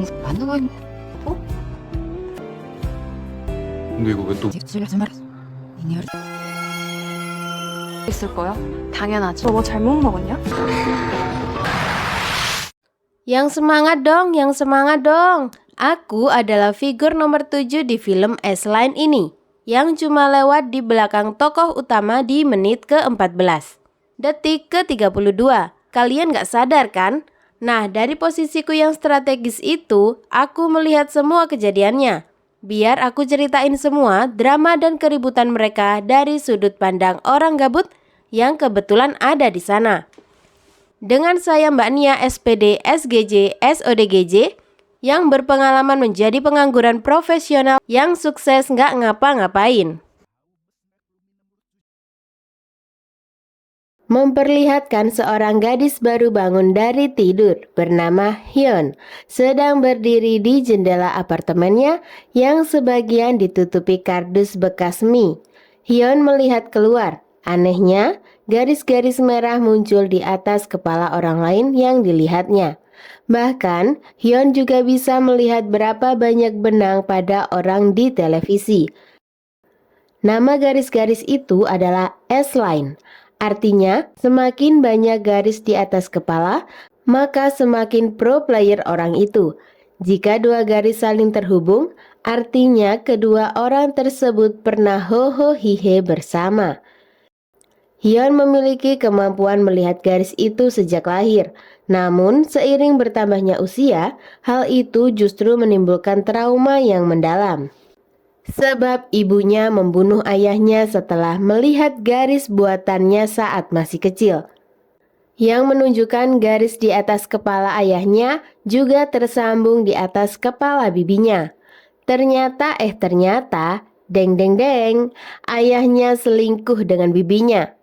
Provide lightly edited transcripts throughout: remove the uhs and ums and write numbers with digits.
반응은 어? 근데 이거 왜 또 하지 말았어. 이니얼 있을 거야? 당연하지. 너 뭐 잘못 먹었냐? Yang semangat dong, yang semangat dong. Aku adalah figur nomor 7 di film S-Line ini, yang cuma lewat di belakang tokoh utama di menit ke-14. Detik ke-32, kalian gak sadar kan? Nah, dari posisiku yang strategis itu, aku melihat semua kejadiannya. Biar aku ceritain semua drama dan keributan mereka dari sudut pandang orang gabut yang kebetulan ada di sana. Dengan saya Mbak Nia SPD SGJ SODGJ yang berpengalaman menjadi pengangguran profesional yang sukses nggak ngapa-ngapain. Memperlihatkan seorang gadis baru bangun dari tidur bernama Hyun sedang berdiri di jendela apartemennya yang sebagian ditutupi kardus bekas mie. Hyun melihat keluar. Anehnya, garis-garis merah muncul di atas kepala orang lain yang dilihatnya. Bahkan, Hyun juga bisa melihat berapa banyak benang pada orang di televisi. Nama garis-garis itu adalah S-Line. Artinya, semakin banyak garis di atas kepala, maka semakin pro player orang itu. Jika dua garis saling terhubung, artinya kedua orang tersebut pernah ho-ho hihe bersama. Hyun memiliki kemampuan melihat garis itu sejak lahir. Namun, seiring bertambahnya usia, hal itu justru menimbulkan trauma yang mendalam. Sebab ibunya membunuh ayahnya setelah melihat garis buatannya saat masih kecil. Yang menunjukkan garis di atas kepala ayahnya juga tersambung di atas kepala bibinya. Ternyata, deng deng deng, ayahnya selingkuh dengan bibinya.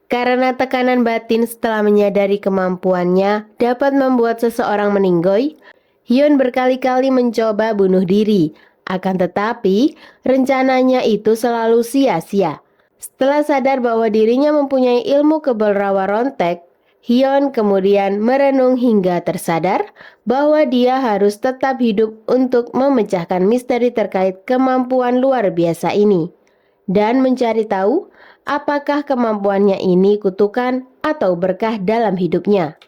Karena tekanan batin setelah menyadari kemampuannya dapat membuat seseorang meninggoy, Hyun berkali-kali mencoba bunuh diri. Akan tetapi, rencananya itu selalu sia-sia. Setelah sadar bahwa dirinya mempunyai ilmu kebal rawa rontek, Hyun kemudian merenung hingga tersadar bahwa dia harus tetap hidup untuk memecahkan misteri terkait kemampuan luar biasa ini. Dan mencari tahu apakah kemampuannya ini kutukan atau berkah dalam hidupnya.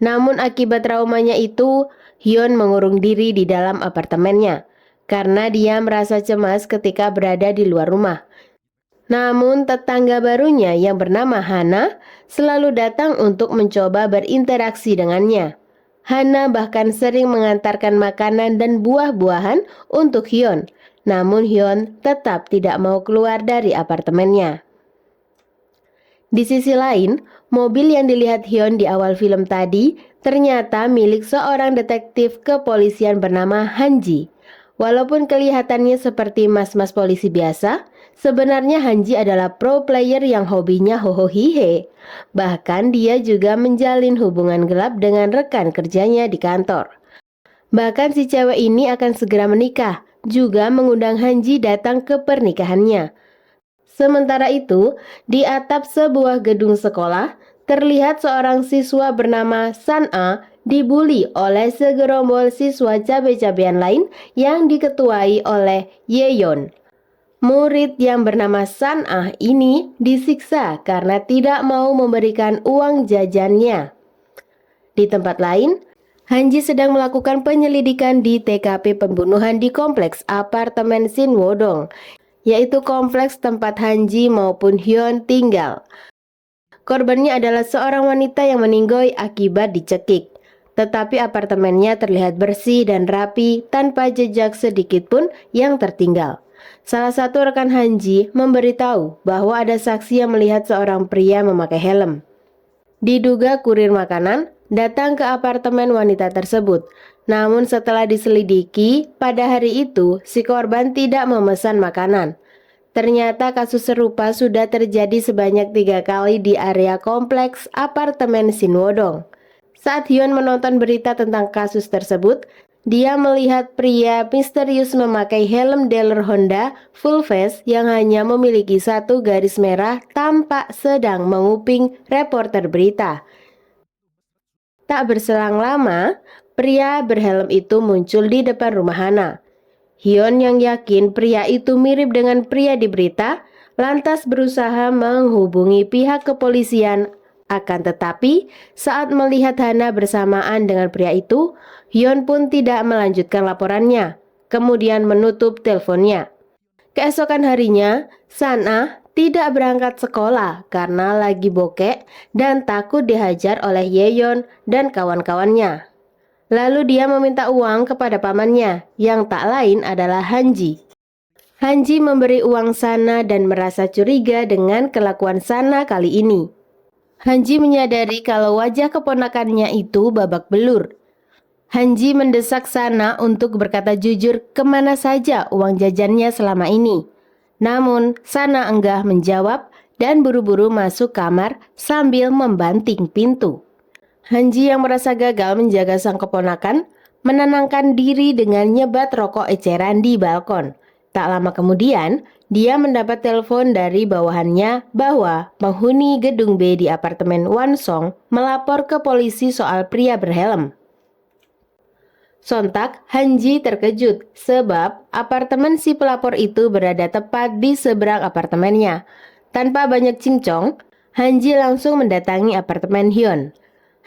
Namun akibat traumanya itu, Hyun mengurung diri di dalam apartemennya karena dia merasa cemas ketika berada di luar rumah. Namun tetangga barunya yang bernama Hana selalu datang untuk mencoba berinteraksi dengannya. Hana bahkan sering mengantarkan makanan dan buah-buahan untuk Hyun. Namun Hyun tetap tidak mau keluar dari apartemennya. Di sisi lain, mobil yang dilihat Hyun di awal film tadi ternyata milik seorang detektif kepolisian bernama Hanji. Walaupun kelihatannya seperti mas-mas polisi biasa, sebenarnya Hanji adalah pro player yang hobinya hohohihe. Bahkan dia juga menjalin hubungan gelap dengan rekan kerjanya di kantor. Bahkan si cewek ini akan segera menikah, juga mengundang Hanji datang ke pernikahannya. Sementara itu, di atap sebuah gedung sekolah, terlihat seorang siswa bernama San-a dibully oleh segerombol siswa cabe-cabean lain yang diketuai oleh Yeon. Murid yang bernama San-a ini disiksa karena tidak mau memberikan uang jajannya. Di tempat lain, Hanji sedang melakukan penyelidikan di TKP pembunuhan di kompleks apartemen Sinwodong, yaitu kompleks tempat Hanji maupun Hyun tinggal. Korbannya adalah seorang wanita yang meninggoy akibat dicekik, tetapi apartemennya terlihat bersih dan rapi tanpa jejak sedikit pun yang tertinggal. Salah satu rekan Hanji memberitahu bahwa ada saksi yang melihat seorang pria memakai helm. Diduga kurir makanan datang ke apartemen wanita tersebut. Namun setelah diselidiki, pada hari itu si korban tidak memesan makanan. Ternyata kasus serupa sudah terjadi sebanyak 3 kali di area kompleks apartemen Sinwodong. Saat Hyun menonton berita tentang kasus tersebut, dia melihat pria misterius memakai helm dealer Honda full face yang hanya memiliki satu garis merah tampak sedang menguping reporter berita. Tak berselang lama, pria berhelm itu muncul di depan rumah Hana. Hyun yang yakin pria itu mirip dengan pria di berita, lantas berusaha menghubungi pihak kepolisian. Akan tetapi, saat melihat Hana bersamaan dengan pria itu, Hyun pun tidak melanjutkan laporannya, kemudian menutup teleponnya. Keesokan harinya, Sana tidak berangkat sekolah karena lagi bokek dan takut dihajar oleh Yeon dan kawan-kawannya. Lalu dia meminta uang kepada pamannya, yang tak lain adalah Hanji. Hanji memberi uang Sana dan merasa curiga dengan kelakuan Sana kali ini. Hanji menyadari kalau wajah keponakannya itu babak belur. Hanji mendesak Sana untuk berkata jujur kemana saja uang jajannya selama ini. Namun Sana enggah menjawab dan buru-buru masuk kamar sambil membanting pintu. Hanji yang merasa gagal menjaga sang keponakan menenangkan diri dengan nyebat rokok eceran di balkon. Tak lama kemudian, dia mendapat telepon dari bawahannya bahwa penghuni gedung B di apartemen Wansong melapor ke polisi soal pria berhelm. Sontak, Hanji terkejut sebab apartemen si pelapor itu berada tepat di seberang apartemennya. Tanpa banyak cincong, Hanji langsung mendatangi apartemen Hyun.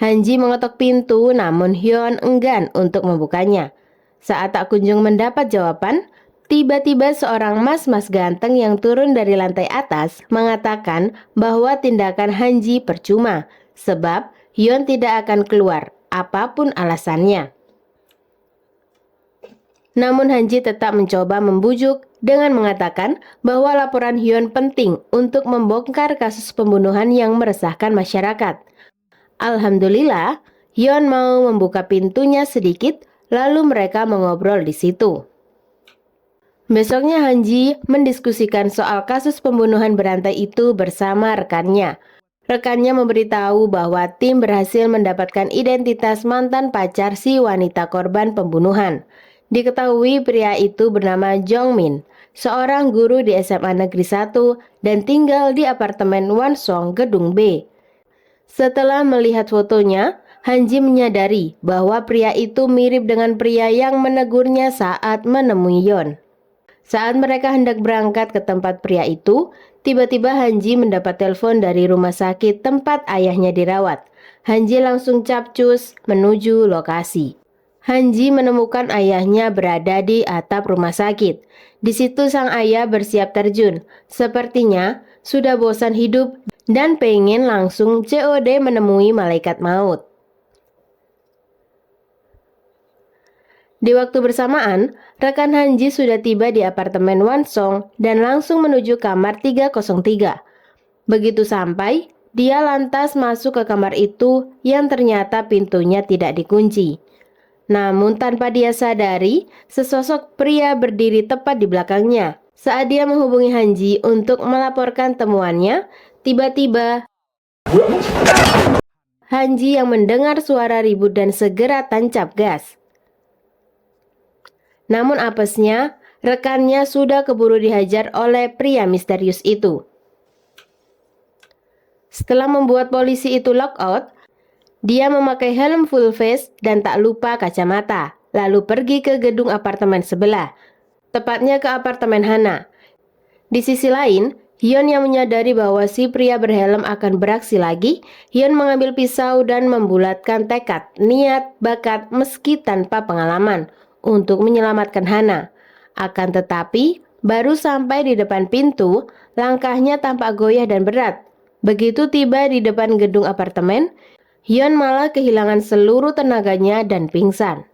Hanji mengetok pintu namun Hyun enggan untuk membukanya. Saat tak kunjung mendapat jawaban, tiba-tiba seorang mas-mas ganteng yang turun dari lantai atas mengatakan bahwa tindakan Hanji percuma sebab Hyun tidak akan keluar apapun alasannya. Namun Hanji tetap mencoba membujuk dengan mengatakan bahwa laporan Hyun penting untuk membongkar kasus pembunuhan yang meresahkan masyarakat. Alhamdulillah, Hyun mau membuka pintunya sedikit, lalu mereka mengobrol di situ. Besoknya Hanji mendiskusikan soal kasus pembunuhan berantai itu bersama rekannya. Rekannya memberitahu bahwa tim berhasil mendapatkan identitas mantan pacar si wanita korban pembunuhan. Diketahui pria itu bernama Jongmin, seorang guru di SMA Negeri 1 dan tinggal di apartemen Wansong Gedung B. Setelah melihat fotonya, Hanji menyadari bahwa pria itu mirip dengan pria yang menegurnya saat menemui Yeon. Saat mereka hendak berangkat ke tempat pria itu, tiba-tiba Hanji mendapat telepon dari rumah sakit tempat ayahnya dirawat. Hanji langsung capcus menuju lokasi. Hanji menemukan ayahnya berada di atap rumah sakit. Di situ sang ayah bersiap terjun. Sepertinya sudah bosan hidup dan pengen langsung COD menemui malaikat maut. Di waktu bersamaan, rekan Hanji sudah tiba di apartemen Wansong dan langsung menuju kamar 303. Begitu sampai, dia lantas masuk ke kamar itu yang ternyata pintunya tidak dikunci. Namun tanpa dia sadari, sesosok pria berdiri tepat di belakangnya. Saat dia menghubungi Hanji untuk melaporkan temuannya, tiba-tiba Hanji yang mendengar suara ribut dan segera tancap gas. Namun apesnya, rekannya sudah keburu dihajar oleh pria misterius itu. Setelah membuat polisi itu lockout, dia memakai helm full face dan tak lupa kacamata, lalu pergi ke gedung apartemen sebelah, tepatnya ke apartemen Hana. Di sisi lain, Hyun yang menyadari bahwa si pria berhelm akan beraksi lagi, Hyun mengambil pisau dan membulatkan tekad, niat, bakat meski tanpa pengalaman untuk menyelamatkan Hana. Akan tetapi, baru sampai di depan pintu, langkahnya tampak goyah dan berat. Begitu tiba di depan gedung apartemen, Hyun malah kehilangan seluruh tenaganya dan pingsan.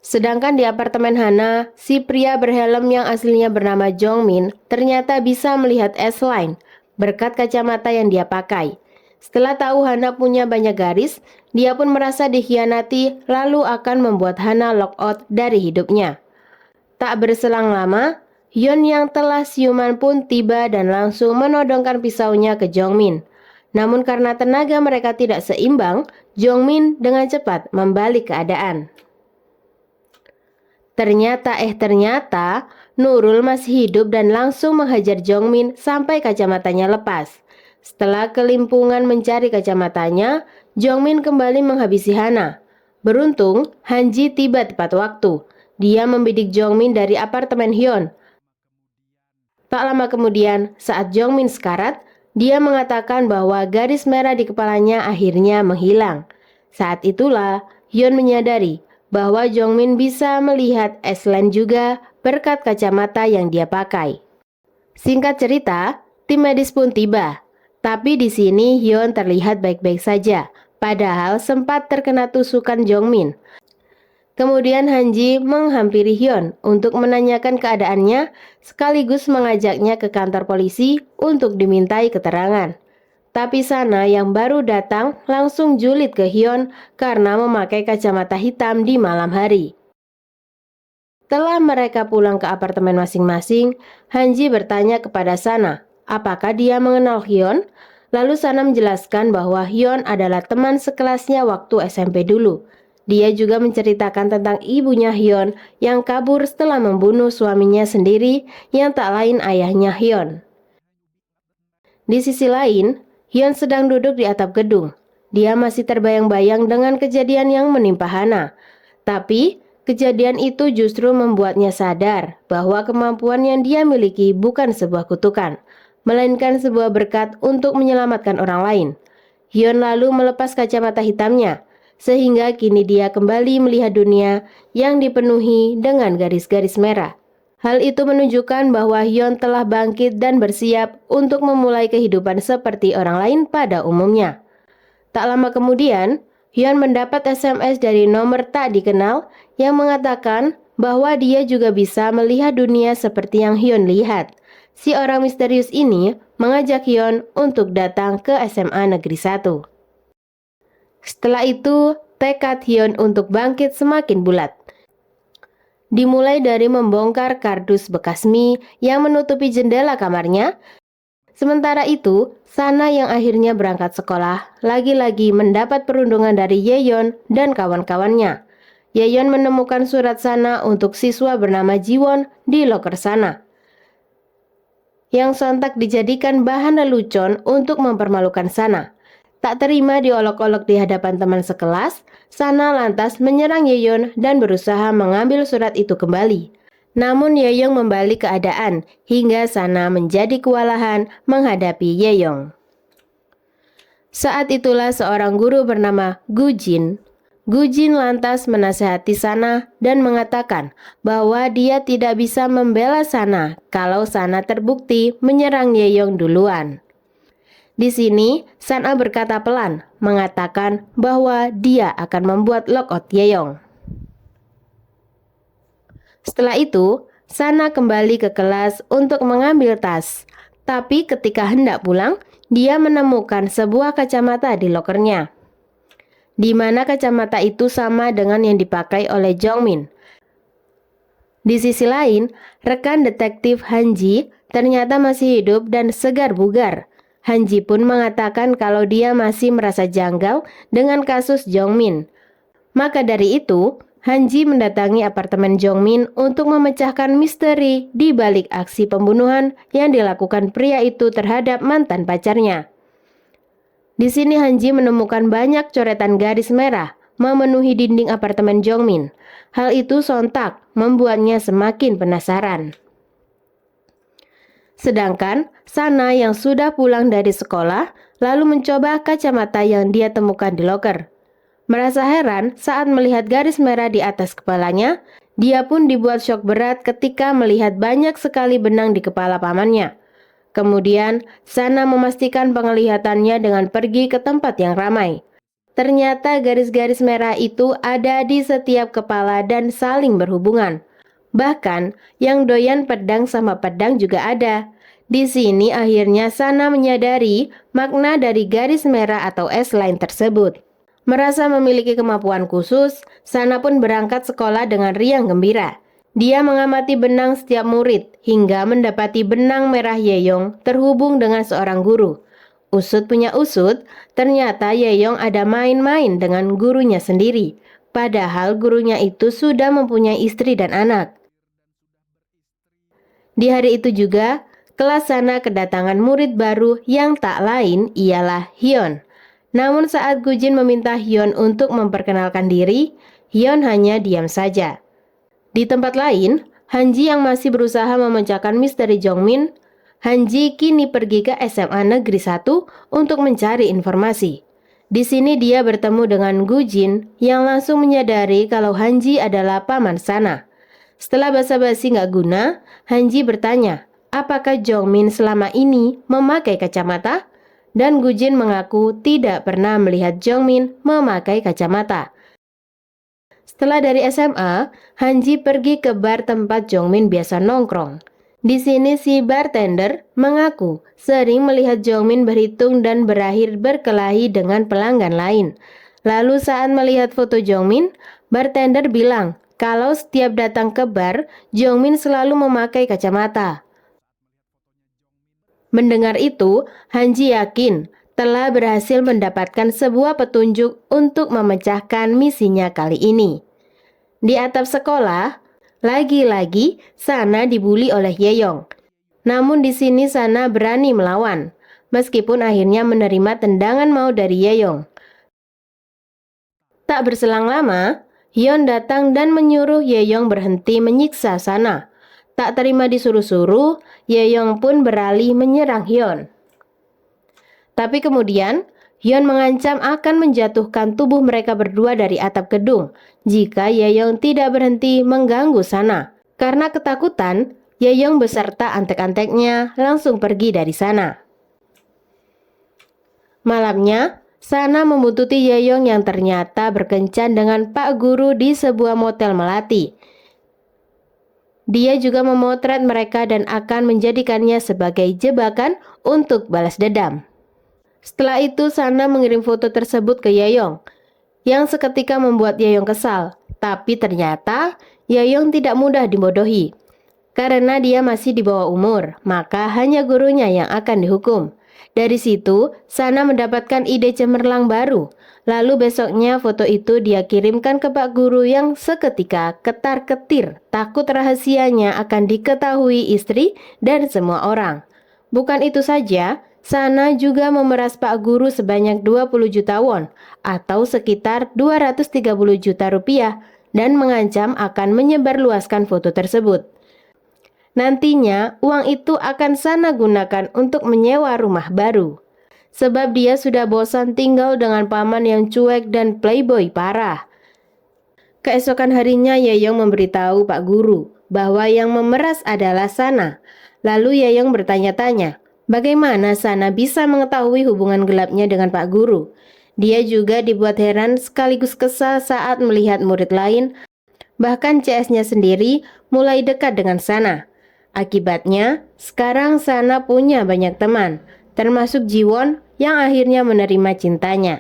Sedangkan di apartemen Hana, si pria berhelm yang aslinya bernama Jongmin ternyata bisa melihat S-line berkat kacamata yang dia pakai. Setelah tahu Hana punya banyak garis, dia pun merasa dikhianati lalu akan membuat Hana lockout dari hidupnya. Tak berselang lama, Hyun yang telah siuman pun tiba dan langsung menodongkan pisaunya ke Jongmin. Namun karena tenaga mereka tidak seimbang, Jongmin dengan cepat membalik keadaan. Ternyata Nurul masih hidup dan langsung menghajar Jongmin sampai kacamatanya lepas. Setelah kelimpungan mencari kacamatanya, Jongmin kembali menghabisi Hana. Beruntung, Hanji tiba tepat waktu. Dia membidik Jongmin dari apartemen Hyun. Tak lama kemudian, saat Jongmin sekarat, dia mengatakan bahwa garis merah di kepalanya akhirnya menghilang. Saat itulah, Hyun menyadari bahwa Jongmin bisa melihat S-line juga berkat kacamata yang dia pakai. Singkat cerita, tim medis pun tiba. Tapi di sini Hyun terlihat baik-baik saja, padahal sempat terkena tusukan Jongmin. Kemudian Hanji menghampiri Hyun untuk menanyakan keadaannya sekaligus mengajaknya ke kantor polisi untuk dimintai keterangan. Tapi Sana yang baru datang langsung julid ke Hyun karena memakai kacamata hitam di malam hari. Setelah mereka pulang ke apartemen masing-masing, Hanji bertanya kepada Sana, apakah dia mengenal Hyun? Lalu Sana menjelaskan bahwa Hyun adalah teman sekelasnya waktu SMP dulu. Dia juga menceritakan tentang ibunya Hyun yang kabur setelah membunuh suaminya sendiri yang tak lain ayahnya Hyun. Di sisi lain, Hyun sedang duduk di atap gedung. Dia masih terbayang-bayang dengan kejadian yang menimpa Hana. Tapi, kejadian itu justru membuatnya sadar bahwa kemampuan yang dia miliki bukan sebuah kutukan, melainkan sebuah berkat untuk menyelamatkan orang lain. Hyun lalu melepas kacamata hitamnya, sehingga kini dia kembali melihat dunia yang dipenuhi dengan garis-garis merah. Hal itu menunjukkan bahwa Hyun telah bangkit dan bersiap untuk memulai kehidupan seperti orang lain pada umumnya. Tak lama kemudian, Hyun mendapat SMS dari nomor tak dikenal yang mengatakan bahwa dia juga bisa melihat dunia seperti yang Hyun lihat. Si orang misterius ini mengajak Hyun untuk datang ke SMA Negeri 1. Setelah itu, tekad Hyun untuk bangkit semakin bulat. Dimulai dari membongkar kardus bekas mie yang menutupi jendela kamarnya. Sementara itu, Sana yang akhirnya berangkat sekolah, lagi-lagi mendapat perundungan dari Yeon dan kawan-kawannya. Yeon menemukan surat Sana untuk siswa bernama Jiwon di loker Sana, yang sontak dijadikan bahan lelucon untuk mempermalukan Sana. Tak terima diolok-olok di hadapan teman sekelas, Sana lantas menyerang Yeon dan berusaha mengambil surat itu kembali. Namun Yeong membalik keadaan hingga Sana menjadi kewalahan menghadapi Yeong. Saat itulah seorang guru bernama Gujin. Gujin lantas menasihati Sana dan mengatakan bahwa dia tidak bisa membela Sana kalau Sana terbukti menyerang Yeong duluan. Di sini, Sana berkata pelan, mengatakan bahwa dia akan membuat lockout Yeong. Setelah itu, Sana kembali ke kelas untuk mengambil tas. Tapi ketika hendak pulang, dia menemukan sebuah kacamata di lokernya, di mana kacamata itu sama dengan yang dipakai oleh Jongmin. Di sisi lain, rekan detektif Hanji ternyata masih hidup dan segar bugar. Hanji pun mengatakan kalau dia masih merasa janggal dengan kasus Jongmin. Maka dari itu, Hanji mendatangi apartemen Jongmin untuk memecahkan misteri di balik aksi pembunuhan yang dilakukan pria itu terhadap mantan pacarnya. Di sini Hanji menemukan banyak coretan garis merah memenuhi dinding apartemen Jongmin. Hal itu sontak membuatnya semakin penasaran. Sedangkan Sana yang sudah pulang dari sekolah lalu mencoba kacamata yang dia temukan di loker. Merasa heran saat melihat garis merah di atas kepalanya, dia pun dibuat syok berat ketika melihat banyak sekali benang di kepala pamannya. Kemudian, Sana memastikan penglihatannya dengan pergi ke tempat yang ramai. Ternyata garis-garis merah itu ada di setiap kepala dan saling berhubungan. Bahkan, yang doyan pedang sama pedang juga ada. Di sini akhirnya Sana menyadari makna dari garis merah atau S-line tersebut. Merasa memiliki kemampuan khusus, Sana pun berangkat sekolah dengan riang gembira. Dia mengamati benang setiap murid hingga mendapati benang merah Yeong terhubung dengan seorang guru. Usut punya usut, ternyata Yeong ada main-main dengan gurunya sendiri. Padahal gurunya itu sudah mempunyai istri dan anak. Di hari itu juga, kelas Sana kedatangan murid baru yang tak lain ialah Hyun. Namun saat Gujin meminta Hyun untuk memperkenalkan diri, Hyun hanya diam saja. Di tempat lain, Hanji yang masih berusaha memecahkan misteri Jongmin, Hanji kini pergi ke SMA Negeri 1 untuk mencari informasi. Di sini dia bertemu dengan Gujin yang langsung menyadari kalau Hanji adalah paman Sana. Setelah basa-basi nggak guna, Hanji bertanya, apakah Jongmin selama ini memakai kacamata? Dan Gujin mengaku tidak pernah melihat Jongmin memakai kacamata. Setelah dari SMA, Hanji pergi ke bar tempat Jongmin biasa nongkrong. Di sini si bartender mengaku sering melihat Jongmin berhitung dan berakhir berkelahi dengan pelanggan lain. Lalu saat melihat foto Jongmin, bartender bilang kalau setiap datang ke bar, Jongmin selalu memakai kacamata. Mendengar itu, Hanji yakin telah berhasil mendapatkan sebuah petunjuk untuk memecahkan misinya kali ini. Di atap sekolah, lagi-lagi Sana dibully oleh Yeyong. Namun di sini Sana berani melawan, meskipun akhirnya menerima tendangan mau dari Yeyong. Tak berselang lama, Hyun datang dan menyuruh Yeyong berhenti menyiksa Sana. Tak terima disuruh-suruh, Yeyong pun beralih menyerang Hyun. Tapi kemudian, Hyun mengancam akan menjatuhkan tubuh mereka berdua dari atap gedung jika Yeyong tidak berhenti mengganggu Sana. Karena ketakutan, Yeyong beserta antek-anteknya langsung pergi dari sana. Malamnya, Sana membuntuti Yeyong yang ternyata berkencan dengan Pak Guru di sebuah motel melati. Dia juga memotret mereka dan akan menjadikannya sebagai jebakan untuk balas dendam. Setelah itu Sana mengirim foto tersebut ke Yeyong, yang seketika membuat Yeyong kesal. Tapi ternyata Yeyong tidak mudah dibodohi. Karena dia masih di bawah umur, maka hanya gurunya yang akan dihukum. Dari situ, Sana mendapatkan ide cemerlang baru. Lalu besoknya foto itu dia kirimkan ke Pak Guru yang seketika ketar-ketir, takut rahasianya akan diketahui istri dan semua orang. Bukan itu saja, Sana juga memeras Pak Guru sebanyak 20 juta won atau sekitar 230 juta rupiah dan mengancam akan menyebarluaskan foto tersebut. Nantinya uang itu akan Sana gunakan untuk menyewa rumah baru. Sebab dia sudah bosan tinggal dengan paman yang cuek dan playboy parah. Keesokan harinya Yeyong memberitahu Pak Guru bahwa yang memeras adalah Sana. Lalu Yeyong bertanya-tanya, bagaimana Sana bisa mengetahui hubungan gelapnya dengan Pak Guru? Dia juga dibuat heran sekaligus kesal saat melihat murid lain, bahkan CS-nya sendiri mulai dekat dengan Sana. Akibatnya, sekarang Sana punya banyak teman, termasuk Jiwon yang akhirnya menerima cintanya.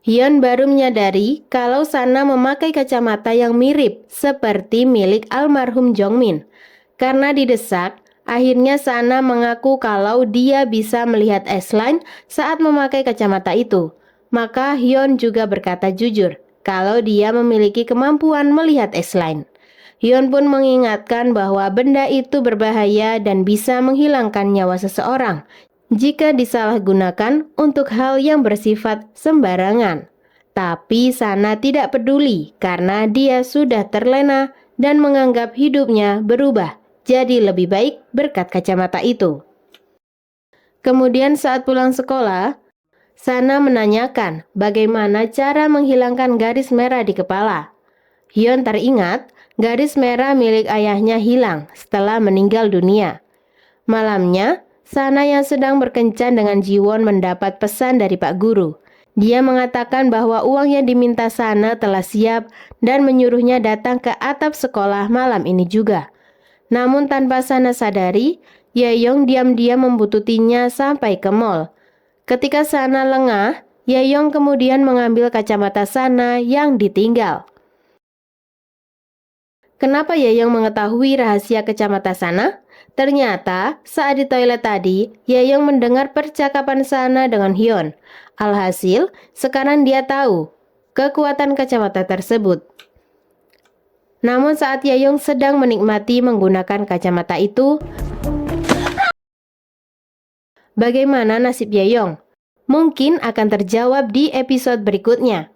Hyun baru menyadari kalau Sana memakai kacamata yang mirip seperti milik almarhum Jongmin. Karena didesak, akhirnya Sana mengaku kalau dia bisa melihat S-line saat memakai kacamata itu. Maka Hyun juga berkata jujur kalau dia memiliki kemampuan melihat S-line. Hyun pun mengingatkan bahwa benda itu berbahaya dan bisa menghilangkan nyawa seseorang jika disalahgunakan untuk hal yang bersifat sembarangan. Tapi Sana tidak peduli karena dia sudah terlena dan menganggap hidupnya berubah jadi lebih baik berkat kacamata itu. Kemudian saat pulang sekolah, Sana menanyakan bagaimana cara menghilangkan garis merah di kepala. Hyun teringat garis merah milik ayahnya hilang setelah meninggal dunia. Malamnya, Sana yang sedang berkencan dengan Jiwon mendapat pesan dari Pak Guru. Dia mengatakan bahwa uang yang diminta Sana telah siap dan menyuruhnya datang ke atap sekolah malam ini juga. Namun tanpa Sana sadari, Yeyong diam-diam membuntutinya sampai ke mall. Ketika Sana lengah, Yeyong kemudian mengambil kacamata Sana yang ditinggal. Kenapa Yeyong mengetahui rahasia kacamata Sana? Ternyata saat di toilet tadi, Yeyong mendengar percakapan Sana dengan Hyun. Alhasil, sekarang dia tahu kekuatan kacamata tersebut. Namun saat Yeyong sedang menikmati menggunakan kacamata itu, Bagaimana nasib Yeyong? Mungkin akan terjawab di episode berikutnya.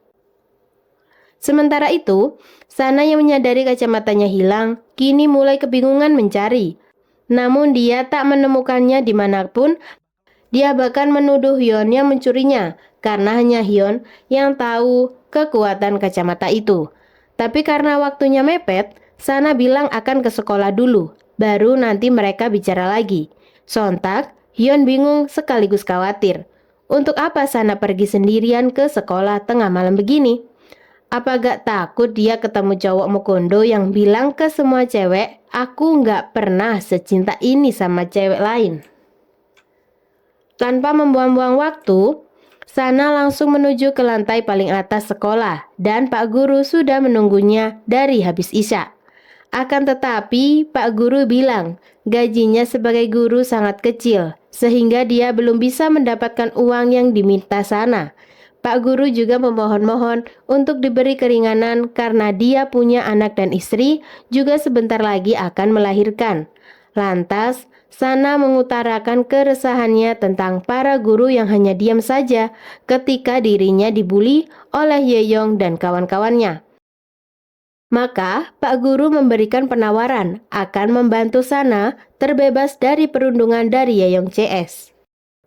Sementara itu, Sana yang menyadari kacamatanya hilang, kini mulai kebingungan mencari. Namun dia tak menemukannya dimanapun. Dia bahkan menuduh Hyun yang mencurinya, karena hanya Hyun yang tahu kekuatan kacamata itu. Tapi karena waktunya mepet, Sana bilang akan ke sekolah dulu, baru nanti mereka bicara lagi. Sontak, Hyun bingung sekaligus khawatir. Untuk apa Sana pergi sendirian ke sekolah tengah malam begini? Apa gak takut dia ketemu cowok Mukondo yang bilang ke semua cewek, aku gak pernah secinta ini sama cewek lain? Tanpa membuang-buang waktu, Sana langsung menuju ke lantai paling atas sekolah dan Pak Guru sudah menunggunya dari habis isya. Akan tetapi Pak Guru bilang gajinya sebagai guru sangat kecil sehingga dia belum bisa mendapatkan uang yang diminta Sana. Pak Guru juga memohon-mohon untuk diberi keringanan karena dia punya anak dan istri juga sebentar lagi akan melahirkan. Lantas, Sana mengutarakan keresahannya tentang para guru yang hanya diam saja ketika dirinya dibuli oleh Yeyong dan kawan-kawannya. Maka, Pak Guru memberikan penawaran akan membantu Sana terbebas dari perundungan dari Yeyong CS.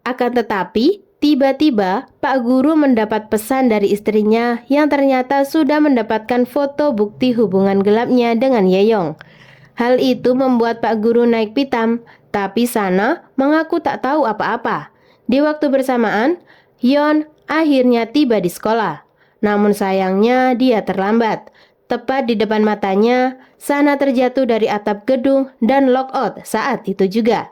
Akan tetapi, tiba-tiba Pak Guru mendapat pesan dari istrinya yang ternyata sudah mendapatkan foto bukti hubungan gelapnya dengan Yeyong. Hal itu membuat Pak Guru naik pitam, tapi Sana mengaku tak tahu apa-apa. Di waktu bersamaan, Hyun akhirnya tiba di sekolah. Namun sayangnya dia terlambat. Tepat di depan matanya, Sana terjatuh dari atap gedung dan lockout saat itu juga.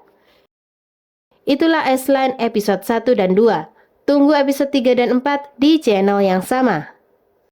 Itulah S-Line episode 1 dan 2. Tunggu episode 3 dan 4 di channel yang sama.